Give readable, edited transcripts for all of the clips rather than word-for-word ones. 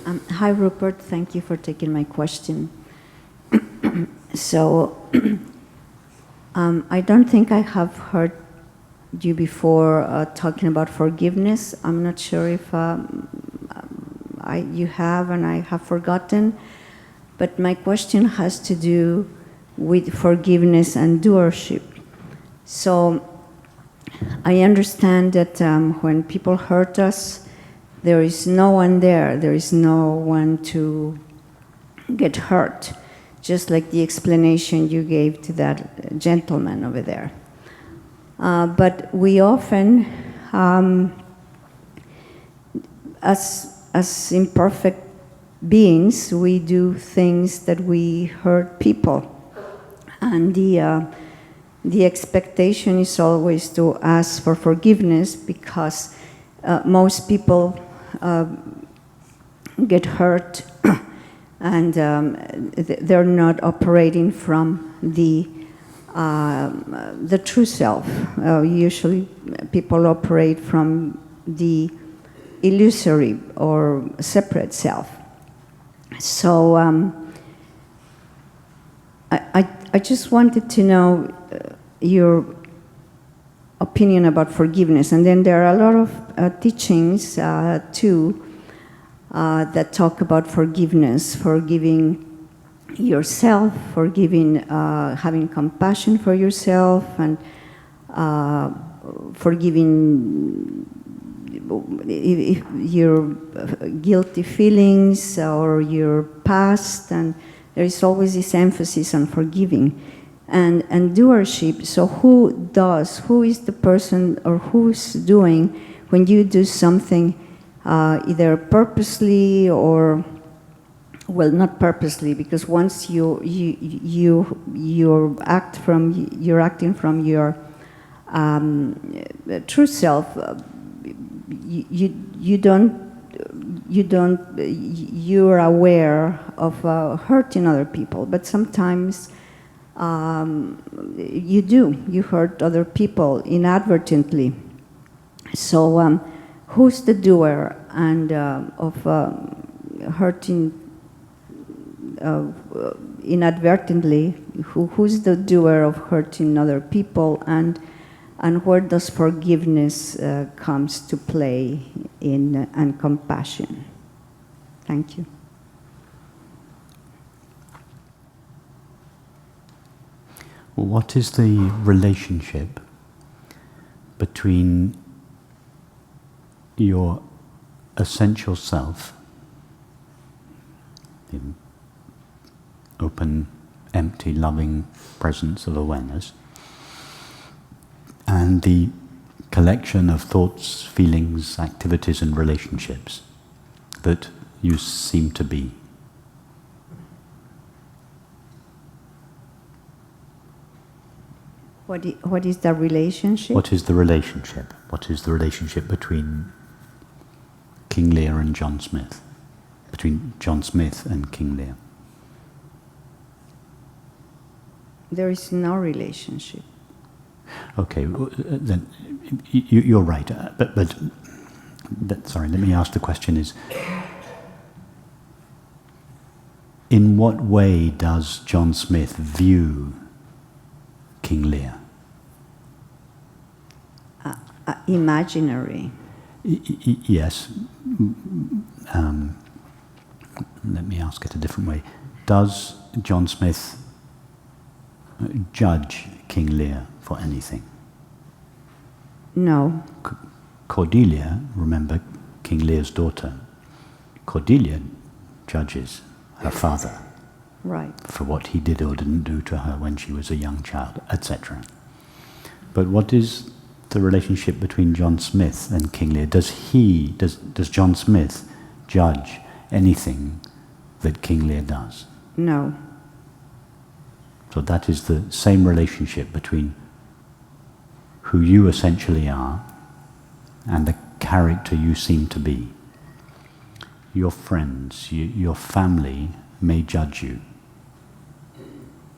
Hi, Rupert. Thank you for taking my question. So, I don't think I have heard you before talking about forgiveness. I'm not sure if you have and I have forgotten. But my question has to do with forgiveness and doership. So, I understand that when people hurt us, there is no one there. There is no one to get hurt, just like the explanation you gave to that gentleman over there. But we often, as imperfect beings, we do things that we hurt people. And the expectation is always to ask for forgiveness, because most people get hurt and they're not operating from the true self. Usually people operate from the illusory or separate self. So I just wanted to know your opinion about forgiveness. And then there are a lot of teachings too that talk about forgiveness, forgiving yourself, forgiving, having compassion for yourself, and forgiving your guilty feelings or your past. And there is always this emphasis on forgiving. And doership, so who is the person or who's doing when you do something either purposely or, well, not purposely, because once you're acting from your true self, you're aware of hurting other people, but sometimes you hurt other people inadvertently. So who's the doer and of hurting inadvertently? Who's the doer of hurting other people, and where does forgiveness comes to play in, and compassion? Thank you. What is the relationship between your essential self, the open, empty, loving presence of awareness, and the collection of thoughts, feelings, activities, and relationships that you seem to be? What is the relationship? What is the relationship? What is the relationship between King Lear and John Smith? Between John Smith and King Lear? There is no relationship. Okay, then you're right. Sorry, let me ask the question is, in what way does John Smith view King Lear? Imaginary. Yes. Let me ask it a different way. Does John Smith judge King Lear for anything? No. Cordelia, remember King Lear's daughter, Cordelia judges her father. Right. For what he did or didn't do to her when she was a young child, etc. But what is the relationship between John Smith and King Lear? Does John Smith judge anything that King Lear does? No. So that is the same relationship between who you essentially are and the character you seem to be. Your friends, your family may judge you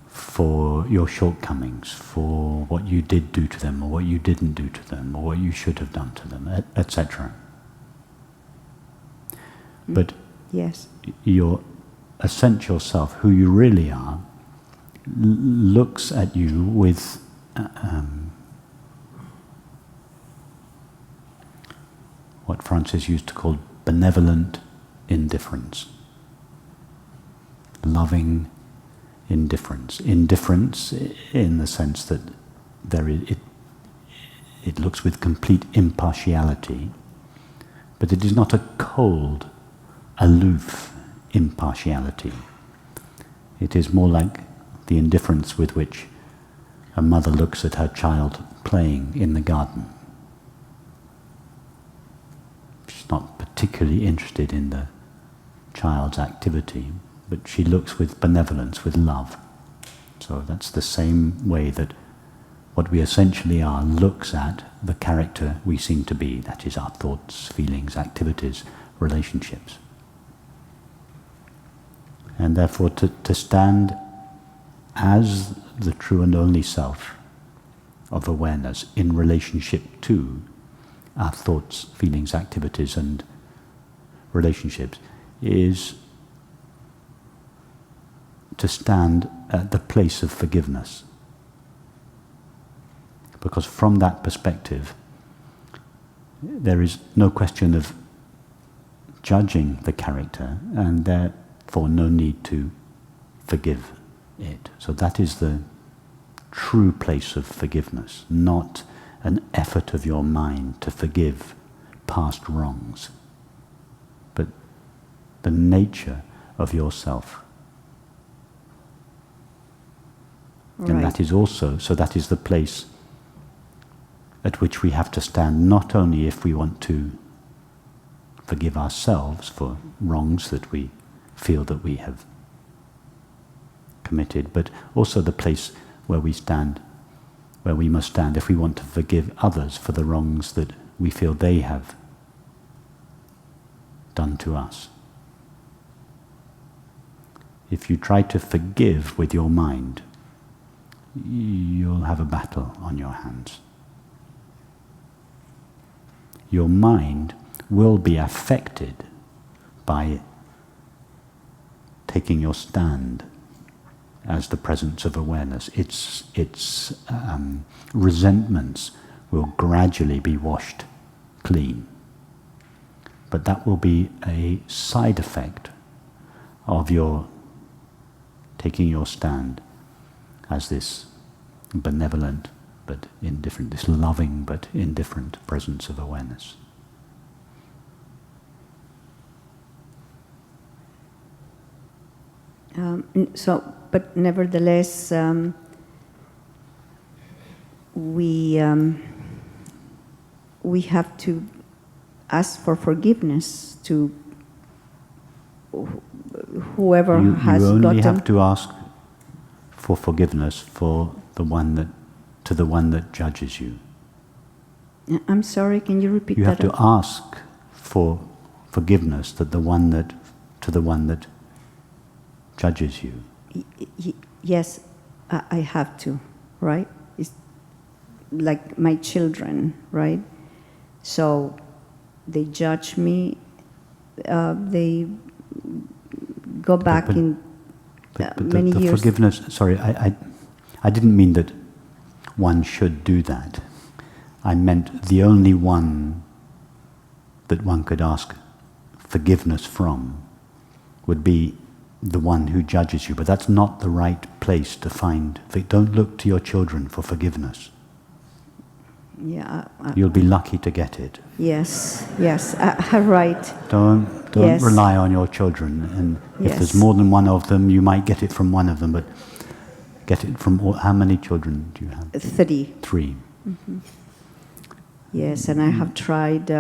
for your shortcomings, for what you did do to them, or what you didn't do to them, or what you should have done to them, etc. But Yes. your essential self, who you really are, looks at you with what Francis used to call benevolent indifference. Loving indifference. Indifference in the sense that it looks with complete impartiality, but it is not a cold, aloof impartiality. It is more like the indifference with which a mother looks at her child playing in the garden. She's not particularly interested in the child's activity, but she looks with benevolence, with love. So that's the same way that what we essentially are looks at the character we seem to be, that is our thoughts, feelings, activities, relationships. And therefore to stand as the true and only self of awareness in relationship to our thoughts, feelings, activities and relationships is to stand at the place of forgiveness. Because from that perspective, there is no question of judging the character, and therefore no need to forgive it. So that is the true place of forgiveness, not an effort of your mind to forgive past wrongs, but the nature of yourself. Right. And that is also, so that is the place at which we have to stand, not only if we want to forgive ourselves for wrongs that we feel that we have committed, but also the place where we stand, where we must stand if we want to forgive others for the wrongs that we feel they have done to us. If you try to forgive with your mind, you'll have a battle on your hands. Your mind will be affected by taking your stand as the presence of awareness. Its resentments will gradually be washed clean. But that will be a side effect of your taking your stand as this benevolent but indifferent, this loving but indifferent presence of awareness. But nevertheless, we have to ask for forgiveness to whoever has gotten. You only have to ask for forgiveness for the one that judges you. I'm sorry, can you repeat that? You have to ask for forgiveness to the one that judges you. Yes, I have to, right? It's like my children, right? So they judge me, they go back in many the years. Forgiveness, sorry, I didn't mean that one should do that. I meant the only one that one could ask forgiveness from would be the one who judges you, but that's not the right place to find. Don't look to your children for forgiveness. Yeah, you'll be lucky to get it. Yes, right. Don't yes. rely on your children, and if yes. there's more than one of them, you might get it from one of them, but get it from how many children do you have? 3. 3. Mm-hmm. Yes, and I have tried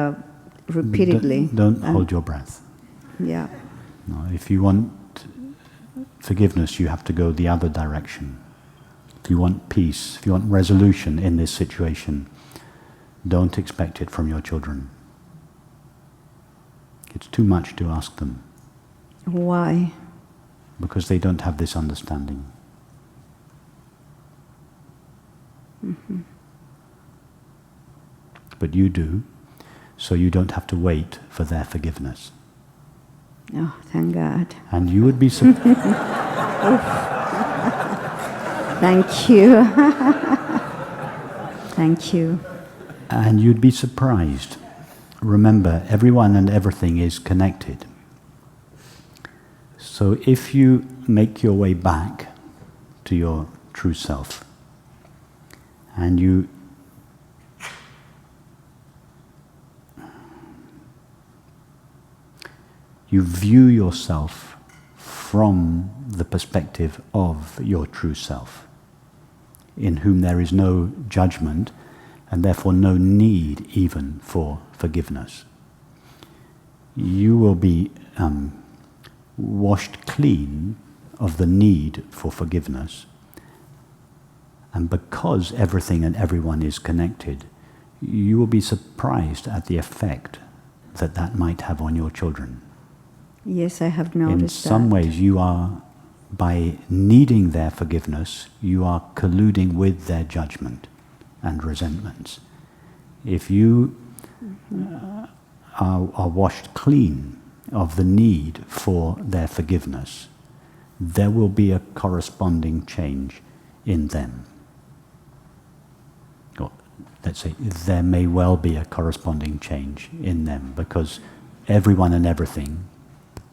repeatedly. Don't hold your breath. Yeah. No, if you want forgiveness, you have to go the other direction. If you want peace, if you want resolution in this situation, don't expect it from your children. It's too much to ask them. Why? Because they don't have this understanding. Mm-hmm. But you do, so you don't have to wait for their forgiveness. Oh, thank God. And you would be Thank you. Thank you. and you'd be surprised. Remember, everyone and everything is connected. So if you make your way back to your true self, and you view yourself from the perspective of your true self, in whom there is no judgment and therefore no need even for forgiveness, you will be washed clean of the need for forgiveness. And because everything and everyone is connected, you will be surprised at the effect that that might have on your children. Yes, I have noticed that. In some ways, you are, by needing their forgiveness, you are colluding with their judgment and resentments. If you are washed clean of the need for their forgiveness, there will be a corresponding change in them. Or let's say there may well be a corresponding change in them, because everyone and everything,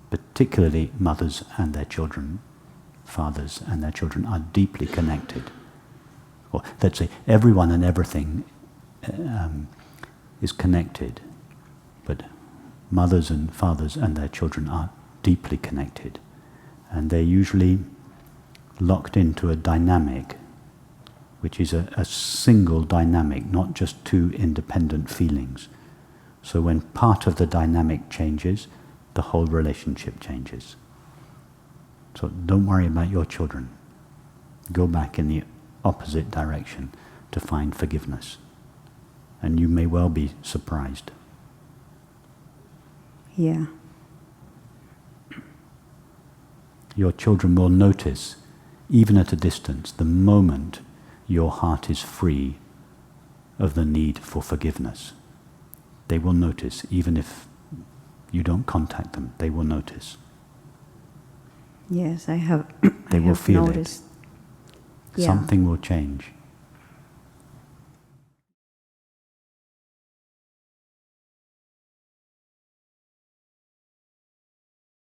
particularly mothers and their children, fathers and their children, are deeply connected. Or let's say everyone and everything is connected, but mothers and fathers and their children are deeply connected. And they're usually locked into a dynamic, which is a single dynamic, not just two independent feelings. So when part of the dynamic changes, the whole relationship changes. So don't worry about your children. Go back in the opposite direction to find forgiveness. And you may well be surprised. Yeah. Your children will notice, even at a distance, the moment your heart is free of the need for forgiveness. They will notice, even if you don't contact them, they will notice. Yes, I have. They will feel noticed. it. Yeah. Something will change.